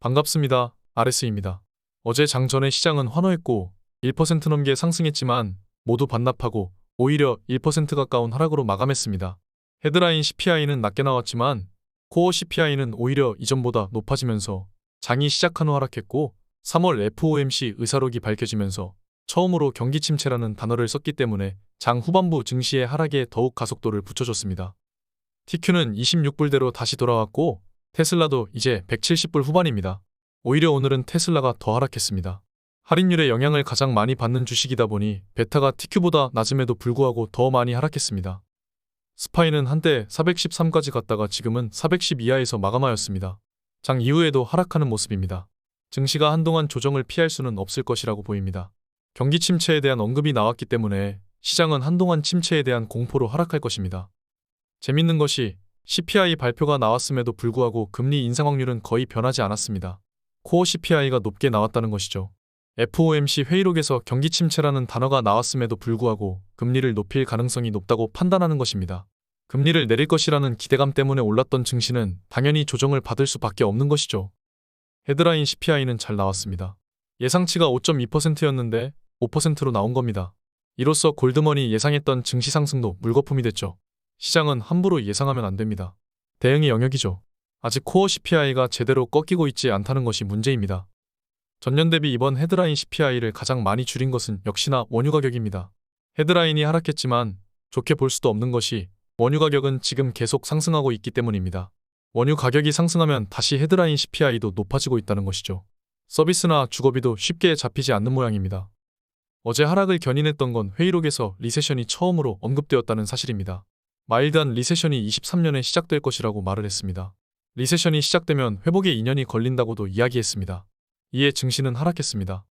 반갑습니다. RS입니다. 어제 장전의 시장은 환호했고 1% 넘게 상승했지만 모두 반납하고 오히려 1% 가까운 하락으로 마감했습니다. 헤드라인 CPI는 낮게 나왔지만 코어 CPI는 오히려 이전보다 높아지면서 장이 시작한 후 하락했고 3월 FOMC 의사록이 밝혀지면서 처음으로 경기 침체라는 단어를 썼기 때문에 장 후반부 증시의 하락에 더욱 가속도를 붙여줬습니다. TQ는 26불대로 다시 돌아왔고 테슬라도 이제 170불 후반입니다. 오히려 오늘은 테슬라가 더 하락했습니다. 할인율의 영향을 가장 많이 받는 주식이다 보니 베타가 TQ보다 낮음에도 불구하고 더 많이 하락했습니다. 스파이는 한때 413까지 갔다가 지금은 410 이하에서 마감하였습니다. 장 이후에도 하락하는 모습입니다. 증시가 한동안 조정을 피할 수는 없을 것이라고 보입니다. 경기 침체에 대한 언급이 나왔기 때문에 시장은 한동안 침체에 대한 공포로 하락할 것입니다. 재밌는 것이 CPI 발표가 나왔음에도 불구하고 금리 인상 확률은 거의 변하지 않았습니다. 코어 CPI가 높게 나왔다는 것이죠. FOMC 회의록에서 경기 침체라는 단어가 나왔음에도 불구하고 금리를 높일 가능성이 높다고 판단하는 것입니다. 금리를 내릴 것이라는 기대감 때문에 올랐던 증시는 당연히 조정을 받을 수밖에 없는 것이죠. 헤드라인 CPI는 잘 나왔습니다. 예상치가 5.2%였는데 5%로 나온 겁니다. 이로써 골드먼이 예상했던 증시 상승도 물거품이 됐죠. 시장은 함부로 예상하면 안 됩니다. 대응의 영역이죠. 아직 코어 CPI가 제대로 꺾이고 있지 않다는 것이 문제입니다. 전년 대비 이번 헤드라인 CPI를 가장 많이 줄인 것은 역시나 원유 가격입니다. 헤드라인이 하락했지만 좋게 볼 수도 없는 것이 원유 가격은 지금 계속 상승하고 있기 때문입니다. 원유 가격이 상승하면 다시 헤드라인 CPI도 높아지고 있다는 것이죠. 서비스나 주거비도 쉽게 잡히지 않는 모양입니다. 어제 하락을 견인했던 건 회의록에서 리세션이 처음으로 언급되었다는 사실입니다. 마일드한 리세션이 23년에 시작될 것이라고 말을 했습니다. 리세션이 시작되면 회복에 2년이 걸린다고도 이야기했습니다. 이에 증시는 하락했습니다.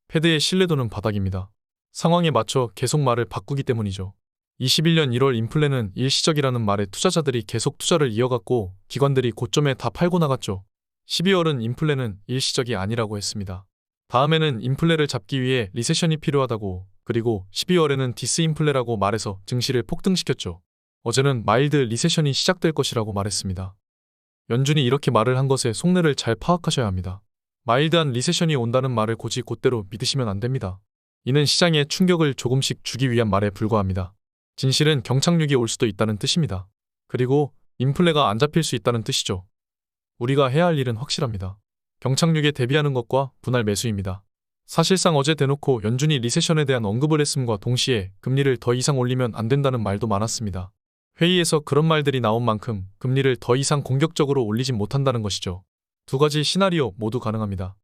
패드의 신뢰도는 바닥입니다. 상황에 맞춰 계속 말을 바꾸기 때문이죠. 21년 1월 인플레는 일시적이라는 말에 투자자들이 계속 투자를 이어갔고 기관들이 고점에 다 팔고 나갔죠. 12월은 인플레는 일시적이 아니라고 했습니다. 다음에는 인플레를 잡기 위해 리세션이 필요하다고, 그리고 12월에는 디스인플레라고 말해서 증시를 폭등시켰죠. 어제는 마일드 리세션이 시작될 것이라고 말했습니다. 연준이 이렇게 말을 한 것의 속내를 잘 파악하셔야 합니다. 마일드한 리세션이 온다는 말을 곧이 곧대로 믿으시면 안 됩니다. 이는 시장에 충격을 조금씩 주기 위한 말에 불과합니다. 진실은 경착륙이 올 수도 있다는 뜻입니다. 그리고 인플레가 안 잡힐 수 있다는 뜻이죠. 우리가 해야 할 일은 확실합니다. 경착륙에 대비하는 것과 분할 매수입니다. 사실상 어제 대놓고 연준이 리세션에 대한 언급을 했음과 동시에 금리를 더 이상 올리면 안 된다는 말도 많았습니다. 회의에서 그런 말들이 나온 만큼 금리를 더 이상 공격적으로 올리진 못한다는 것이죠. 두 가지 시나리오 모두 가능합니다.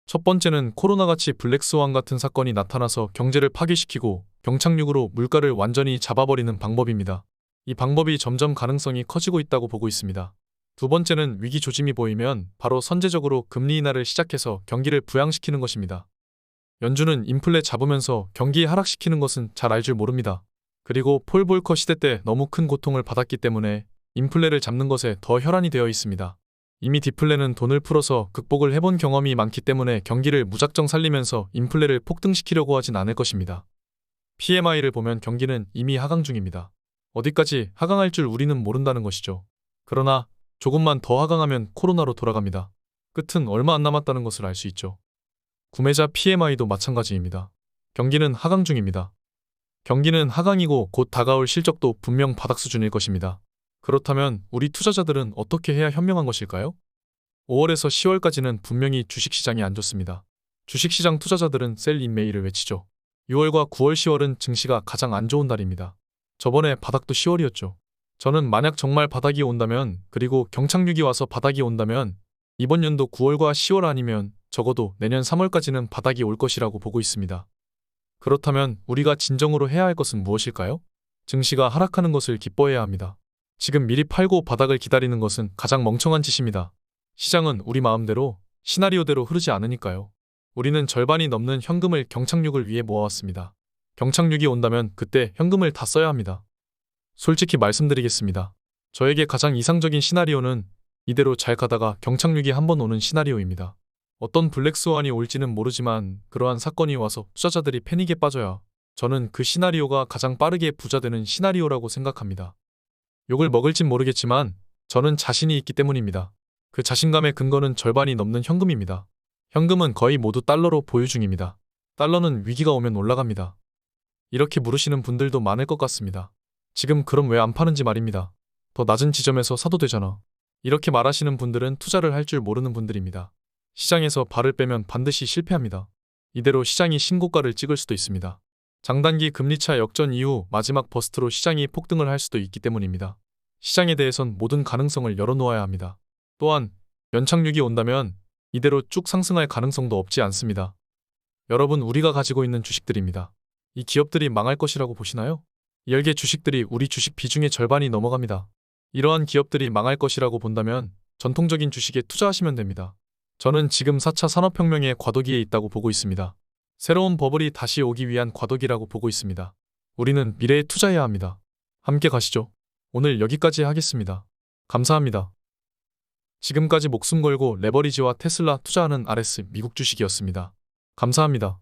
첫 번째는 코로나같이 블랙스완 같은 사건이 나타나서 경제를 파괴시키고 경착륙으로 물가를 완전히 잡아버리는 방법입니다. 이 방법이 점점 가능성이 커지고 있다고 보고 있습니다. 두 번째는 위기 조짐이 보이면 바로 선제적으로 금리 인하를 시작해서 경기를 부양시키는 것입니다. 연준은 인플레 잡으면서 경기 하락시키는 것은 잘 알 줄 모릅니다. 그리고 폴 볼커 시대 때 너무 큰 고통을 받았기 때문에 인플레를 잡는 것에 더 혈안이 되어 있습니다. 이미 디플레는 돈을 풀어서 극복을 해본 경험이 많기 때문에 경기를 무작정 살리면서 인플레를 폭등시키려고 하진 않을 것입니다. PMI를 보면 경기는 이미 하강 중입니다. 어디까지 하강할 줄 우리는 모른다는 것이죠. 그러나 조금만 더 하강하면 코로나로 돌아갑니다. 끝은 얼마 안 남았다는 것을 알 수 있죠. 구매자 PMI도 마찬가지입니다. 경기는 하강 중입니다. 경기는 하강이고 곧 다가올 실적도 분명 바닥 수준일 것입니다. 그렇다면 우리 투자자들은 어떻게 해야 현명한 것일까요? 5월에서 10월까지는 분명히 주식시장이 안 좋습니다. 주식시장 투자자들은 셀 인 메일을 외치죠. 6월과 9월, 10월은 증시가 가장 안 좋은 달입니다. 저번에 바닥도 10월이었죠. 저는 만약 정말 바닥이 온다면, 그리고 경착륙이 와서 바닥이 온다면 이번 연도 9월과 10월 아니면 적어도 내년 3월까지는 바닥이 올 것이라고 보고 있습니다. 그렇다면 우리가 진정으로 해야 할 것은 무엇일까요? 증시가 하락하는 것을 기뻐해야 합니다. 지금 미리 팔고 바닥을 기다리는 것은 가장 멍청한 짓입니다. 시장은 우리 마음대로, 시나리오대로 흐르지 않으니까요. 우리는 절반이 넘는 현금을 경착륙을 위해 모아왔습니다. 경착륙이 온다면 그때 현금을 다 써야 합니다. 솔직히 말씀드리겠습니다. 저에게 가장 이상적인 시나리오는 이대로 잘 가다가 경착륙이 한번 오는 시나리오입니다. 어떤 블랙스완이 올지는 모르지만 그러한 사건이 와서 투자자들이 패닉에 빠져야 저는 그 시나리오가 가장 빠르게 부자 되는 시나리오라고 생각합니다. 욕을 먹을진 모르겠지만 저는 자신이 있기 때문입니다. 그 자신감의 근거는 절반이 넘는 현금입니다. 현금은 거의 모두 달러로 보유 중입니다. 달러는 위기가 오면 올라갑니다. 이렇게 물으시는 분들도 많을 것 같습니다. 지금 그럼 왜 안 파는지 말입니다. 더 낮은 지점에서 사도 되잖아. 이렇게 말하시는 분들은 투자를 할 줄 모르는 분들입니다. 시장에서 발을 빼면 반드시 실패합니다. 이대로 시장이 신고가를 찍을 수도 있습니다. 장단기 금리차 역전 이후 마지막 버스트로 시장이 폭등을 할 수도 있기 때문입니다. 시장에 대해선 모든 가능성을 열어놓아야 합니다. 또한 연착륙이 온다면 이대로 쭉 상승할 가능성도 없지 않습니다. 여러분, 우리가 가지고 있는 주식들입니다. 이 기업들이 망할 것이라고 보시나요? 10개 주식들이 우리 주식 비중의 절반이 넘어갑니다. 이러한 기업들이 망할 것이라고 본다면 전통적인 주식에 투자하시면 됩니다. 저는 지금 4차 산업혁명의 과도기에 있다고 보고 있습니다. 새로운 버블이 다시 오기 위한 과도기라고 보고 있습니다. 우리는 미래에 투자해야 합니다. 함께 가시죠. 오늘 여기까지 하겠습니다. 감사합니다. 지금까지 목숨 걸고 레버리지와 테슬라 투자하는 RS 미국 주식이었습니다. 감사합니다.